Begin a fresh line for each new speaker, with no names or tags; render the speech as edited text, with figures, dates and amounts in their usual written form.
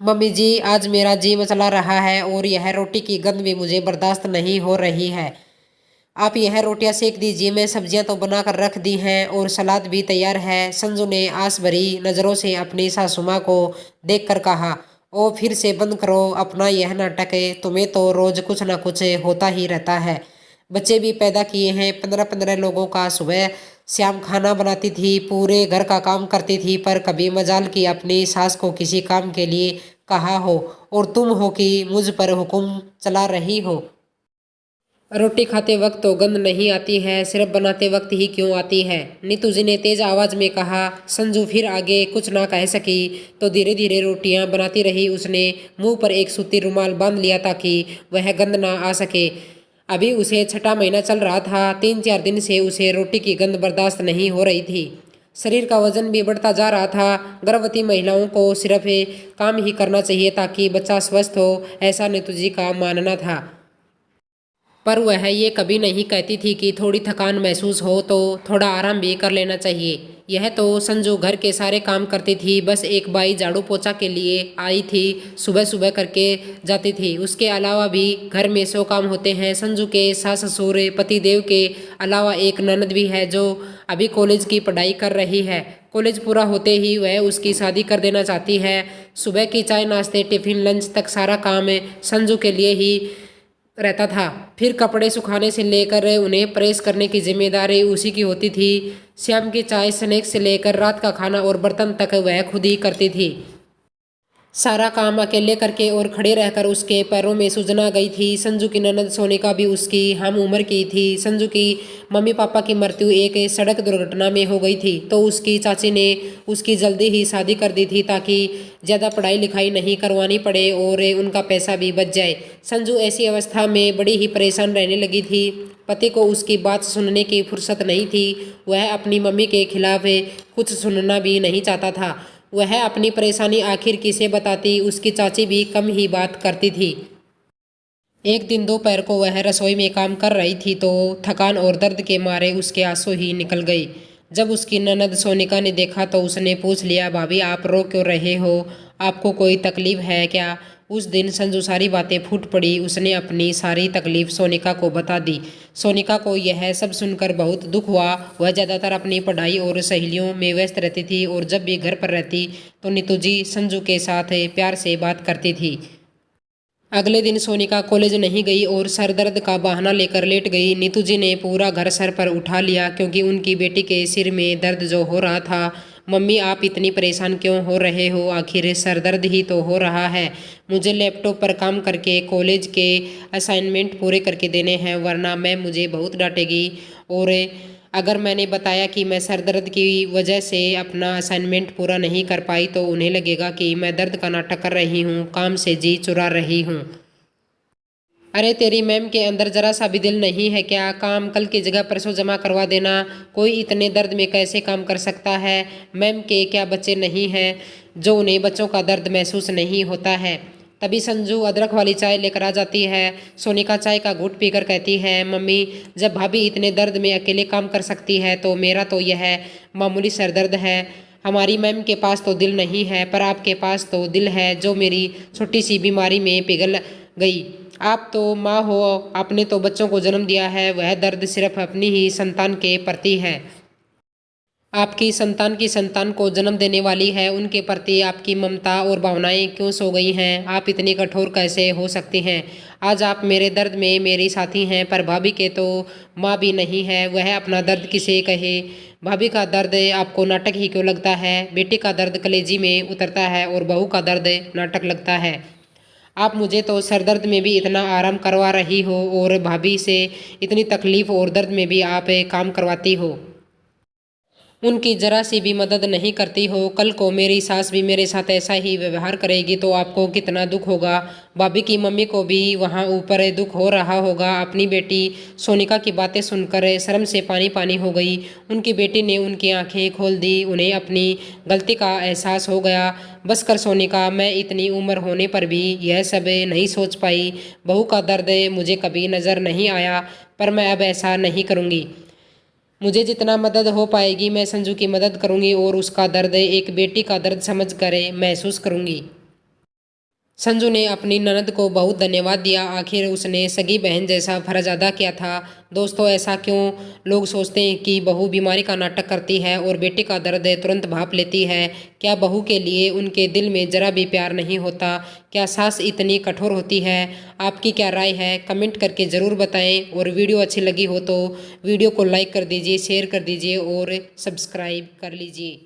Mummy जी, आज मेरा जी मचला रहा है और यह रोटी की गंध भी मुझे बर्दाश्त नहीं हो रही है। आप यह रोटियां सेक दीजिए, मैं सब्जियां तो बनाकर रख दी हैं और सलाद भी तैयार है। संजू ने आस भरी नजरों से अपनी सासू माँ को देखकर कहा। ओ, फिर से बंद करो अपना यह नाटक, तुम्हें तो रोज कुछ ना कुछ होता ही रहता है। बच्चे भी पैदा किए हैं, 15-15 लोगों का सुबह शाम खाना बनाती थी, पूरे घर का काम करती थी, पर कभी मजाल की अपनी सास को किसी काम के लिए कहा हो। और तुम हो कि मुझ पर हुक्म चला रही हो। रोटी खाते वक्त तो गंध नहीं आती है, सिर्फ बनाते वक्त ही क्यों आती है? नीतू जी ने तेज आवाज में कहा। संजू फिर आगे कुछ ना कह सकी तो धीरे धीरे रोटियां बनाती रही। उसने मुंह पर एक सूती रुमाल बांध लिया ताकि वह गंध ना आ सके। अभी उसे छठा महीना चल रहा था। 3-4 दिन से उसे रोटी की गंध बर्दाश्त नहीं हो रही थी। शरीर का वजन भी बढ़ता जा रहा था। गर्भवती महिलाओं को सिर्फ काम ही करना चाहिए ताकि बच्चा स्वस्थ हो, ऐसा नीतू जी का मानना था। पर वह ये कभी नहीं कहती थी कि थोड़ी थकान महसूस हो तो थोड़ा आराम भी कर लेना चाहिए। यह तो संजू घर के सारे काम करती थी, बस एक बाई झाड़ू पोछा के लिए आई थी, सुबह सुबह करके जाती थी। उसके अलावा भी घर में 100 काम होते हैं। संजू के सास ससुर पति देव के अलावा एक ननद भी है जो अभी कॉलेज की पढ़ाई कर रही है। कॉलेज पूरा होते ही वह उसकी शादी कर देना चाहती है। सुबह की चाय नाश्ते टिफिन लंच तक सारा काम संजू के लिए ही रहता था। फिर कपड़े सुखाने से लेकर उन्हें प्रेस करने की जिम्मेदारी उसी की होती थी। शाम की चाय स्नैक्स से लेकर रात का खाना और बर्तन तक वह खुद ही करती थी। सारा काम अकेले करके और खड़े रहकर उसके पैरों में सूजन आ गई थी। संजू की ननद सोनिका भी उसकी हम उम्र की थी। संजू की मम्मी पापा की मृत्यु एक सड़क दुर्घटना में हो गई थी तो उसकी चाची ने उसकी जल्दी ही शादी कर दी थी ताकि ज़्यादा पढ़ाई लिखाई नहीं करवानी पड़े और उनका पैसा भी बच जाए। संजू ऐसी अवस्था में बड़ी ही परेशान रहने लगी थी। पति को उसकी बात सुनने की फुर्सत नहीं थी। वह अपनी मम्मी के खिलाफ कुछ सुनना भी नहीं चाहता था। वह अपनी परेशानी आखिर किसे बताती? उसकी चाची भी कम ही बात करती थी। एक दिन दोपहर को वह रसोई में काम कर रही थी तो थकान और दर्द के मारे उसके आंसू ही निकल गई। जब उसकी ननद सोनिका ने देखा तो उसने पूछ लिया, भाभी आप रो क्यों रहे हो? आपको कोई तकलीफ है क्या? उस दिन संजू सारी बातें फूट पड़ी। उसने अपनी सारी तकलीफ सोनिका को बता दी। सोनिका को यह सब सुनकर बहुत दुख हुआ। वह ज़्यादातर अपनी पढ़ाई और सहेलियों में व्यस्त रहती थी और जब भी घर पर रहती तो नीतू जी संजू के साथ प्यार से बात करती थी। अगले दिन सोनिका कॉलेज नहीं गई और सर दर्द का बहाना लेकर लेट गई। नीतू जी ने पूरा घर सर पर उठा लिया क्योंकि उनकी बेटी के सिर में दर्द जो हो रहा था। मम्मी आप इतनी परेशान क्यों हो रहे हो? आखिर सर दर्द ही तो हो रहा है। मुझे लैपटॉप पर काम करके कॉलेज के असाइनमेंट पूरे करके देने हैं, वरना मैम मुझे बहुत डांटेगी। और अगर मैंने बताया कि मैं सर दर्द की वजह से अपना असाइनमेंट पूरा नहीं कर पाई तो उन्हें लगेगा कि मैं दर्द का नाटक कर रही हूँ, काम से जी चुरा रही हूँ। अरे तेरी मैम के अंदर जरा सा भी दिल नहीं है क्या? काम कल की जगह परसों जमा करवा देना। कोई इतने दर्द में कैसे काम कर सकता है? मैम के क्या बच्चे नहीं हैं जो उन्हें बच्चों का दर्द महसूस नहीं होता है? तभी संजू अदरक वाली चाय लेकर आ जाती है। सोनिका चाय का घूंट पीकर कहती है, मम्मी जब भाभी इतने दर्द में अकेले काम कर सकती है तो मेरा तो यह मामूली सर दर्द है। हमारी मैम के पास तो दिल नहीं है पर आपके पास तो दिल है जो मेरी छोटी सी बीमारी में पिघल गई। आप तो माँ हो, आपने तो बच्चों को जन्म दिया है, वह दर्द सिर्फ अपनी ही संतान के प्रति है। आपकी संतान की संतान को जन्म देने वाली है, उनके प्रति आपकी ममता और भावनाएं क्यों सो गई हैं? आप इतनी कठोर कैसे हो सकती हैं? आज आप मेरे दर्द में मेरी साथी हैं पर भाभी के तो माँ भी नहीं है, वह अपना दर्द किसे कहे? भाभी का दर्द आपको नाटक ही क्यों लगता है? बेटी का दर्द कलेजी में उतरता है और बहू का दर्द नाटक लगता है। आप मुझे तो सर दर्द में भी इतना आराम करवा रही हो और भाभी से इतनी तकलीफ और दर्द में भी आप काम करवाती हो। उनकी जरा सी भी मदद नहीं करती हो। कल को मेरी सास भी मेरे साथ ऐसा ही व्यवहार करेगी तो आपको कितना दुख होगा। भाभी की मम्मी को भी वहाँ ऊपर दुख हो रहा होगा। अपनी बेटी सोनिका की बातें सुनकर शर्म से पानी पानी हो गई। उनकी बेटी ने उनकी आंखें खोल दी। उन्हें अपनी गलती का एहसास हो गया। बस कर सोनिका, मैं इतनी उम्र होने पर भी यह सब नहीं सोच पाई। बहू का दर्द मुझे कभी नज़र नहीं आया पर मैं अब ऐसा नहीं करूँगी। मुझे जितना मदद हो पाएगी मैं संजू की मदद करूंगी और उसका दर्द एक बेटी का दर्द समझ कर महसूस करूंगी। संजू ने अपनी ननद को बहुत धन्यवाद दिया, आखिर उसने सगी बहन जैसा फर्ज अदा किया था। दोस्तों, ऐसा क्यों लोग सोचते हैं कि बहू बीमारी का नाटक करती है और बेटे का दर्द तुरंत भाप लेती है? क्या बहू के लिए उनके दिल में जरा भी प्यार नहीं होता? क्या सास इतनी कठोर होती है? आपकी क्या राय है? कमेंट करके ज़रूर बताएं। और वीडियो अच्छी लगी हो तो वीडियो को लाइक कर दीजिए, शेयर कर दीजिए और सब्सक्राइब कर लीजिए।